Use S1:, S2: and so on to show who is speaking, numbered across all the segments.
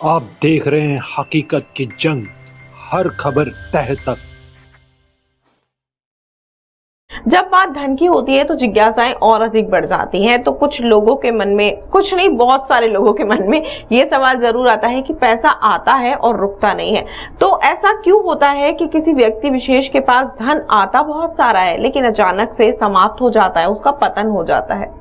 S1: आप देख रहे हैं हकीकत की जंग, हर खबर तह तक।
S2: जब बात धन की होती है तो जिज्ञासाएं और अधिक बढ़ जाती हैं। तो कुछ लोगों के मन में, कुछ नहीं बहुत सारे लोगों के मन में ये सवाल जरूर आता है कि पैसा आता है और रुकता नहीं है। तो ऐसा क्यों होता है कि किसी व्यक्ति विशेष के पास धन आता बहुत सारा है लेकिन अचानक से समाप्त हो जाता है, उसका पतन हो जाता है?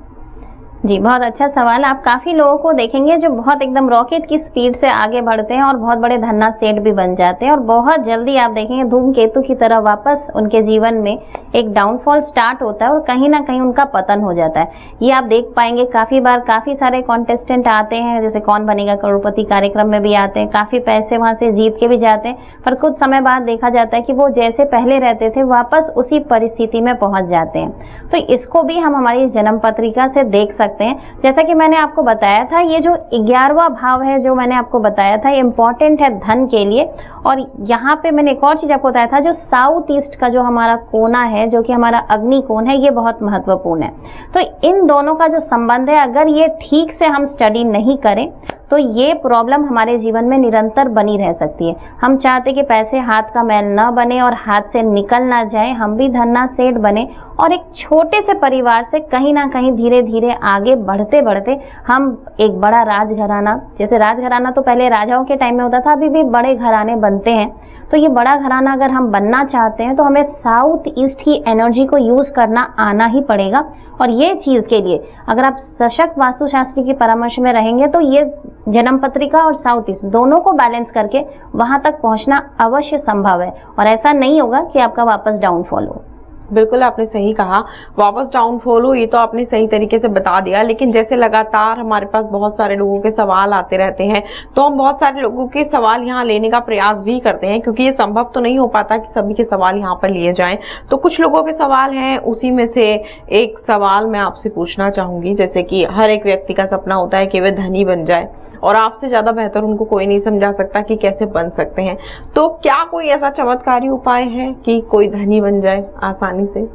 S3: जी, बहुत अच्छा सवाल। आप काफी लोगों को देखेंगे जो बहुत एकदम रॉकेट की स्पीड से आगे बढ़ते हैं और बहुत बड़े धन्ना सेठ भी बन जाते हैं, और बहुत जल्दी आप देखेंगे धूमकेतु की तरह वापस उनके जीवन में एक डाउनफॉल स्टार्ट होता है और कहीं ना कहीं उनका पतन हो जाता है। ये आप देख पाएंगे काफी बार। काफी सारे कॉन्टेस्टेंट आते हैं, जैसे कौन बनेगा करोड़पति कार्यक्रम में भी आते हैं, काफी पैसे वहां से जीत के भी जाते हैं, पर कुछ समय बाद देखा जाता है कि वो जैसे पहले रहते थे वापस उसी परिस्थिति में पहुंच जाते हैं। तो इसको भी हम हमारी जन्म पत्रिका से देख सकते हैं। जैसा कि मैंने आपको बताया था, ये जो 11वां भाव है जो मैंने आपको बताया था, ये इंपॉर्टेंट है धन के लिए। और यहाँ पे मैंने एक और चीज आपको बताया था, जो साउथ ईस्ट का जो हमारा कोना है, जो कि हमारा अग्नि कोण है, ये बहुत महत्वपूर्ण है। तो इन दोनों का जो संबंध है, अगर ये ठीक से हम स्टडी नहीं करें तो ये प्रॉब्लम हमारे जीवन में निरंतर बनी रह सकती है। हम चाहते कि पैसे हाथ का मैल न बने और हाथ से निकल ना जाए, हम भी धन्ना सेठ बने और एक छोटे से परिवार से कहीं ना कहीं धीरे धीरे आगे बढ़ते बढ़ते हम एक बड़ा राजघराना, जैसे राजघराना तो पहले राजाओं के टाइम में होता था, अभी भी बड़े घराने बनते हैं। तो ये बड़ा घराना अगर हम बनना चाहते हैं तो हमें साउथ ईस्ट की एनर्जी को यूज करना आना ही पड़ेगा। और ये चीज के लिए अगर आप सशक्त वास्तुशास्त्री की परामर्श में रहेंगे तो ये जन्म पत्रिका और साउथ ईस्ट दोनों को बैलेंस करके वहां तक पहुंचना अवश्य संभव है, और ऐसा नहीं होगा कि आपका वापस डाउनफॉल हो।
S2: बिल्कुल आपने सही कहा, वापस डाउनफॉल हो, ये तो आपने सही तरीके से बता दिया। लेकिन जैसे लगातार हमारे पास बहुत सारे लोगों के सवाल आते रहते हैं, तो हम बहुत सारे लोगों के सवाल यहाँ लेने का प्रयास भी करते हैं, क्योंकि ये संभव तो नहीं हो पाता कि सभी के सवाल यहाँ पर लिए जाएं। तो कुछ लोगों के सवाल हैं, उसी में से एक सवाल मैं आपसे पूछना चाहूंगी। जैसे कि हर एक व्यक्ति का सपना होता है कि वे धनी बन जाए, और आपसे ज्यादा बेहतर उनको कोई नहीं समझा सकता कि कैसे बन सकते हैं। तो क्या कोई ऐसा चमत्कारी उपाय है कि कोई धनी बन जाए आसानी से?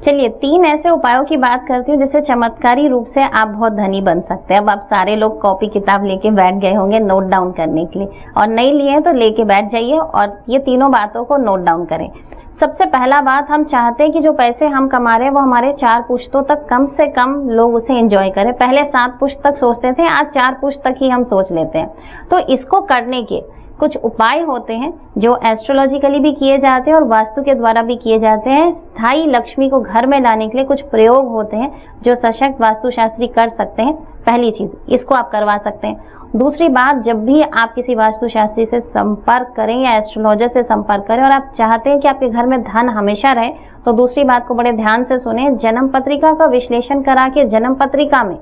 S3: चलिए 3 ऐसे उपायों की बात करती हूँ जिससे चमत्कारी रूप से आप बहुत धनी बन सकते हैं। अब आप सारे लोग कॉपी किताब लेके बैठ गए होंगे नोट डाउन करने के लिए, और नहीं लिए हैं तो लेके बैठ जाइए और ये तीनों बातों को नोट डाउन करें। सबसे पहला बात, हम चाहते हैं कि जो पैसे हम कमा रहे हैं वो हमारे 4 पुश्तों तक कम से कम लोग उसे एंजॉय करें। पहले 7 पुश्त तक सोचते थे, आज 4 पुश्त तक ही हम सोच लेते हैं। तो इसको करने के कुछ उपाय होते हैं जो एस्ट्रोलॉजिकली भी किए जाते हैं और वास्तु के द्वारा भी किए जाते हैं। स्थायी लक्ष्मी को घर में लाने के लिए कुछ प्रयोग होते हैं जो सशक्त वास्तुशास्त्री कर सकते हैं। पहली चीज, इसको आप करवा सकते हैं। दूसरी बात, जब भी आप किसी वास्तुशास्त्री से संपर्क करें या एस्ट्रोलॉजर से संपर्क करें और आप चाहते हैं कि आपके घर में धन हमेशा रहे, तो दूसरी बात को बड़े ध्यान से सुने। जन्म पत्रिका का विश्लेषण करा के जन्म पत्रिका में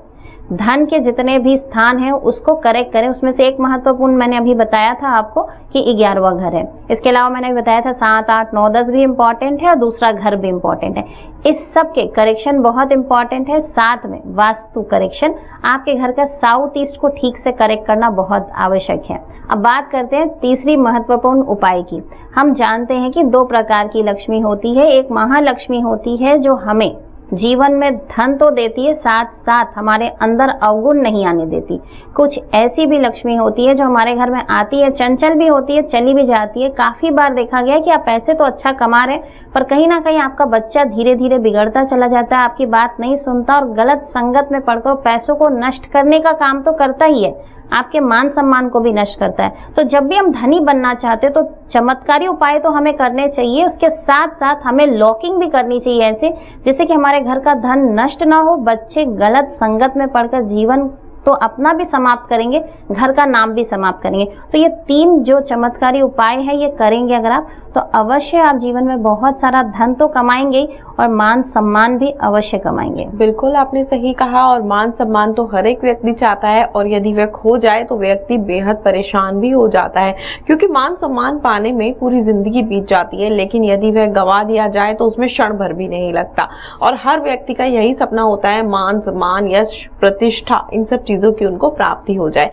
S3: धन के जितने भी स्थान हैं उसको करेक्ट करें। उसमें से एक महत्वपूर्ण मैंने अभी बताया था आपको कि 11वां घर है। इसके अलावा मैंने बताया था 7, 8, 9, 10 भी इम्पोर्टेंट है और दूसरा घर भी इम्पोर्टेंट है। इस सब के करेक्शन बहुत इंपॉर्टेंट है। साथ में वास्तु करेक्शन, आपके घर का साउथ ईस्ट को ठीक से करेक्ट करना बहुत आवश्यक है। अब बात करते हैं तीसरी महत्वपूर्ण उपाय की। हम जानते हैं कि 2 प्रकार की लक्ष्मी होती है। एक महालक्ष्मी होती है जो हमें जीवन में धन तो देती है, साथ साथ हमारे अंदर अवगुण नहीं आने देती। कुछ ऐसी भी लक्ष्मी होती है जो हमारे घर में आती है, चंचल भी होती है, चली भी जाती है। काफी बार देखा गया है कि आप पैसे तो अच्छा कमा रहे हैं, पर कहीं ना कहीं आपका बच्चा धीरे धीरे बिगड़ता चला जाता है, आपकी बात नहीं सुनता और गलत संगत में पड़कर पैसों को नष्ट करने का काम तो करता ही है, आपके मान सम्मान को भी नष्ट करता है। तो जब भी हम धनी बनना चाहते हैं तो चमत्कारी उपाय तो हमें करने चाहिए, उसके साथ साथ हमें लॉकिंग भी करनी चाहिए ऐसे जिससे कि हमारे घर का धन नष्ट ना हो, बच्चे गलत संगत में पड़कर जीवन तो अपना भी समाप्त करेंगे, घर का नाम भी समाप्त करेंगे। तो ये 3 जो चमत्कारी उपाय है ये करेंगे अगर आप, तो अवश्य आप जीवन में बहुत सारा धन तो कमाएंगे और मान सम्मान भी अवश्य कमाएंगे।
S2: बिल्कुल आपने सही कहा, और मान सम्मान तो हर एक व्यक्ति चाहता है, और यदि वह खो जाए तो व्यक्ति बेहद परेशान भी हो जाता है, क्योंकि मान सम्मान पाने में पूरी जिंदगी बीत जाती है, लेकिन यदि वह गवा दिया जाए तो उसमें क्षण भर भी नहीं लगता। और हर व्यक्ति का यही सपना होता है, मान सम्मान, यश, प्रतिष्ठा, इन सब चीजों की उनको प्राप्ति हो जाए।